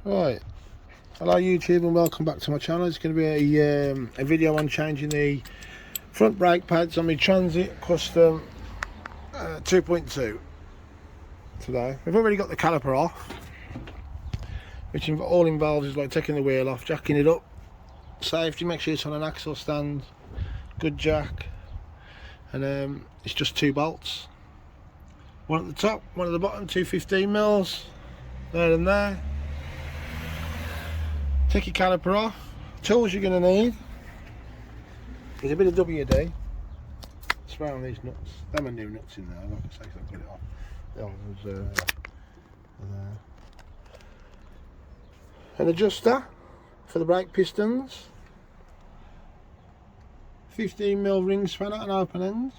Right, hello YouTube and welcome back to my channel. It's going to be a video on changing the front brake pads on my Transit Custom 2.2 today. We've already got the caliper off, which all involves is like taking the wheel off, jacking it up, safety, make sure it's on an axle stand, good jack, and it's just 2 bolts, one at the top, one at the bottom, 2 15mm there and there. Take your caliper off. Tools you're going to need is a bit of WD. Spray on these nuts. Them are new nuts in there, like I say, so I've got it off. The old ones are there. An adjuster for the brake pistons. 15mm ring spanner and open ends.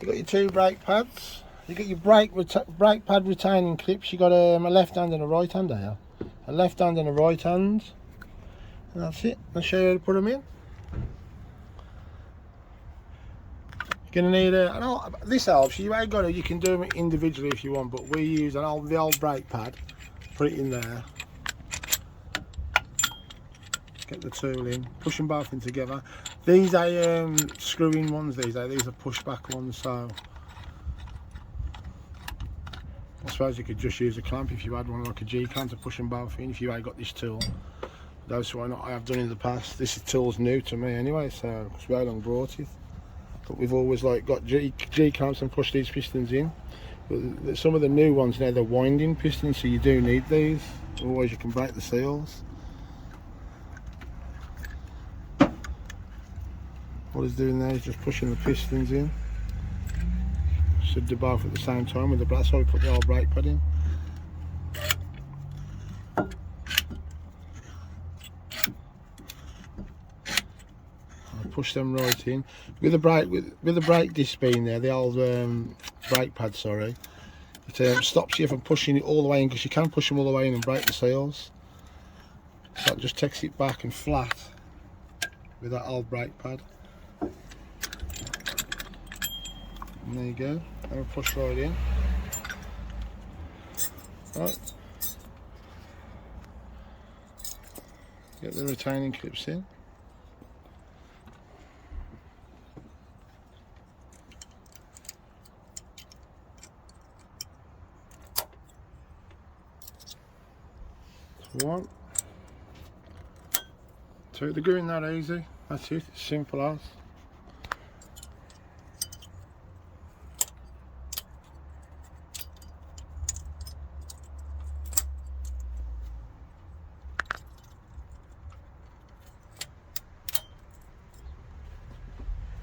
You've got your 2 brake pads. You've got your brake pad retaining clips. You've got a left hand and a right hand here. A left hand and a right hand, and that's it. I'll show you how to put them in. You're going to need this helps. You ain't got it. You can do them individually if you want, but we use the old brake pad. Put it in there. Get the tool in. Push them both in together. These are screw-in ones. These are push-back ones. So I suppose you could just use a clamp if you had one, like a G-clamp, to push them both in if you ain't got this tool. That's why not. I have done in the past. This tool's new to me anyway, so it's very long brought it. But we've always got G-clamps and push these pistons in. But some of the new ones now, they're winding pistons, so you do need these. Otherwise you can break the seals. What he's doing there is just pushing the pistons in. Should do both at the same time with the brake, so we put the old brake pad in. I'll push them right in. With the brake disc being there, the old brake pad, sorry, it stops you from pushing it all the way in, because you can push them all the way in and break the seals. So it just takes it back and flat with that old brake pad. And there you go, and we'll push right in. Right. Get the retaining clips in. That's 1. 2, they're going that easy. That's it, it's simple as.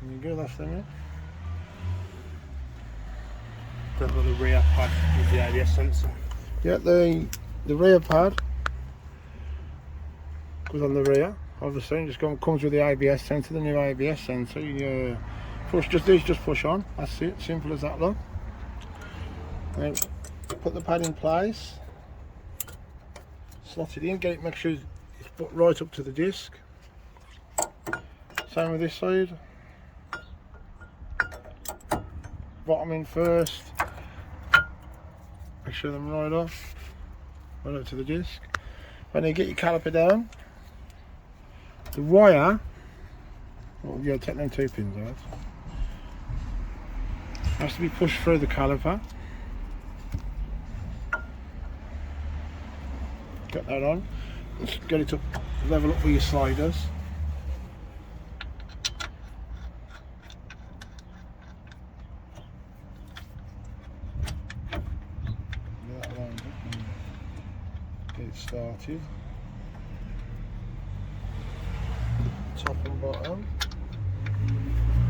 There you go, that's them in. Got the rear pad with the ABS sensor. Yeah, the rear pad goes on the rear. Obviously, it just comes with the ABS sensor, the new ABS sensor. You push, just push on. That's it, simple as that. Look. Then put the pad in place. Slot it in. Get it. Make sure it's put right up to the disc. Same with this side. Bottom in first. Make sure them right off. Right up to the disc. When you get your caliper down, the wire, well, yeah, take them 2 pins out, has to be pushed through the caliper. Get that on. Just get it up, level up with your sliders. Get it started. Top and bottom.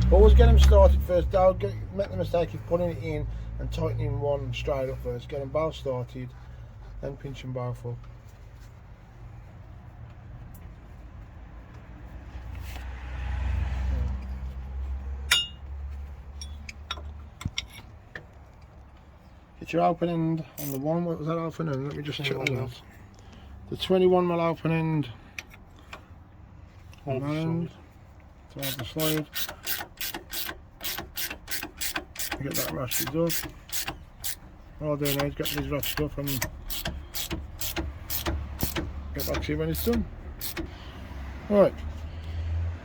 Always get them started first. Don't make the mistake of putting it in and tightening one straight up first. Get them both started, then pinch them both up. Get your open end on the one. What was that open end? Let me just check that out. The 21mm open end. And to have the slide. Get that ratcheted up. All I'll do now is get these ratcheted up and get back to you when it's done. Right,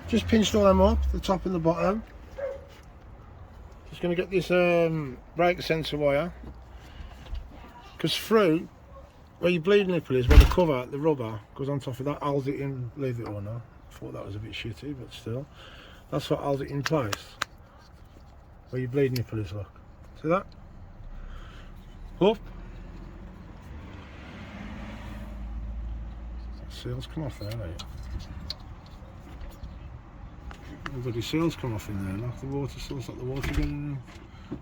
just pinched all them up, the top and the bottom. Just going to get this brake sensor wire, because through where your bleed nipple is, where the cover, the rubber goes on top of that, holds it in, believe it or not. I thought that was a bit shitty, but still, that's what holds it in place. Where your bleed nipple is, look. See that? Up. Seals come off there, eh? The bloody seals come off in there, like the water seals, like the water getting in.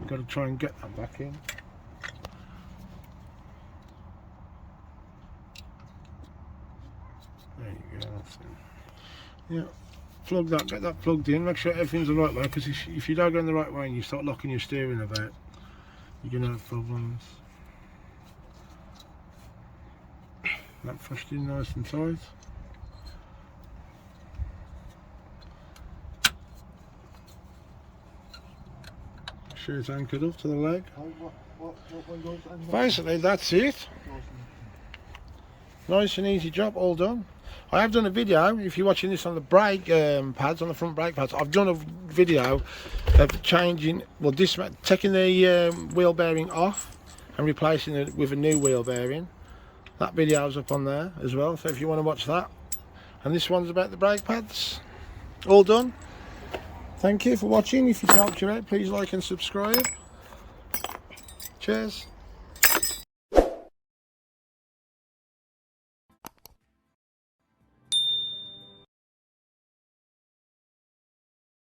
Got to try and get that back in. There you go, that's it. Yeah, plug that, get that plugged in, make sure everything's the right way, because if you don't go in the right way and you start locking your steering about, you're going to have problems. That pushed in nice and tight. Sure it's anchored up to the leg. Basically that's it. Nice and easy job, all done. I have done a video, if you're watching this on the brake pads, on the front brake pads, I've done a video of changing, well, taking the wheel bearing off and replacing it with a new wheel bearing. That video's up on there as well, so if you want to watch that. And this one's about the brake pads. All done. Thank you for watching. If it helped you out, please like and subscribe. Cheers.